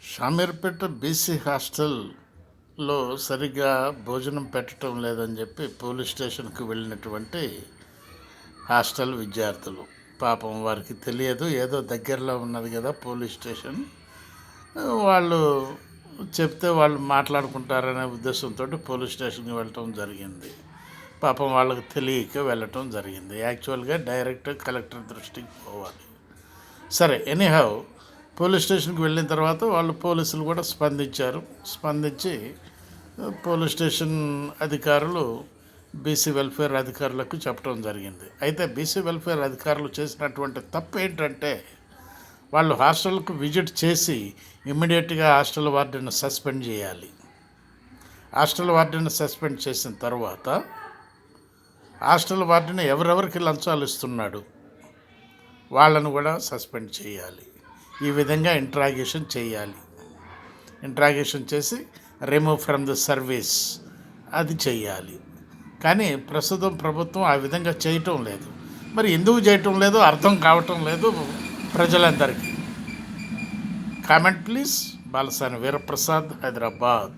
Shamirpet BC హాస్టల్లో సరిగ్గా భోజనం పెట్టడం లేదని చెప్పి పోలీస్ స్టేషన్కి వెళ్ళినటువంటి హాస్టల్ విద్యార్థులు. పాపం వారికి తెలియదు, ఏదో దగ్గరలో ఉన్నది కదా పోలీస్ స్టేషన్, వాళ్ళు చెప్తే వాళ్ళు మాట్లాడుకుంటారనే ఉద్దేశంతో పోలీస్ స్టేషన్కి వెళ్ళటం జరిగింది. పాపం వాళ్ళకి తెలియక వెళ్ళటం జరిగింది. యాక్చువల్గా డైరెక్ట్ కలెక్టర్ దృష్టికి పోవాలి. సరే, ఎనీహౌ పోలీస్ స్టేషన్కి వెళ్ళిన తర్వాత వాళ్ళు పోలీసులు కూడా స్పందించి పోలీస్ స్టేషన్ అధికారులు బీసీ వెల్ఫేర్ అధికారులకు చెప్పడం జరిగింది. అయితే బీసీ వెల్ఫేర్ అధికారులు చేసినటువంటి తప్పు ఏంటంటే, వాళ్ళు హాస్టల్కు విజిట్ చేసి ఇమ్మీడియట్గా హాస్టల్ వార్డెన్ సస్పెండ్ చేయాలి. హాస్టల్ వార్డెన్ సస్పెండ్ చేసిన తర్వాత హాస్టల్ వార్డెన్ ఎవరెవరికి లంచాలు ఇస్తున్నాడు వాళ్ళను కూడా సస్పెండ్ చేయాలి. ఈ విధంగా ఇంట్రాగేషన్ చేయాలి. ఇంట్రాగేషన్ చేసి రిమూవ్ ఫ్రమ్ ద సర్వీస్ అది చేయాలి. కానీ ప్రస్తుతం ప్రభుత్వం ఆ విధంగా చేయటం లేదు. మరి ఎందుకు చేయటం లేదో అర్థం కావటం లేదు ప్రజలందరికీ. Comment please. బాలసాని వీరప్రసాద్, హైదరాబాద్.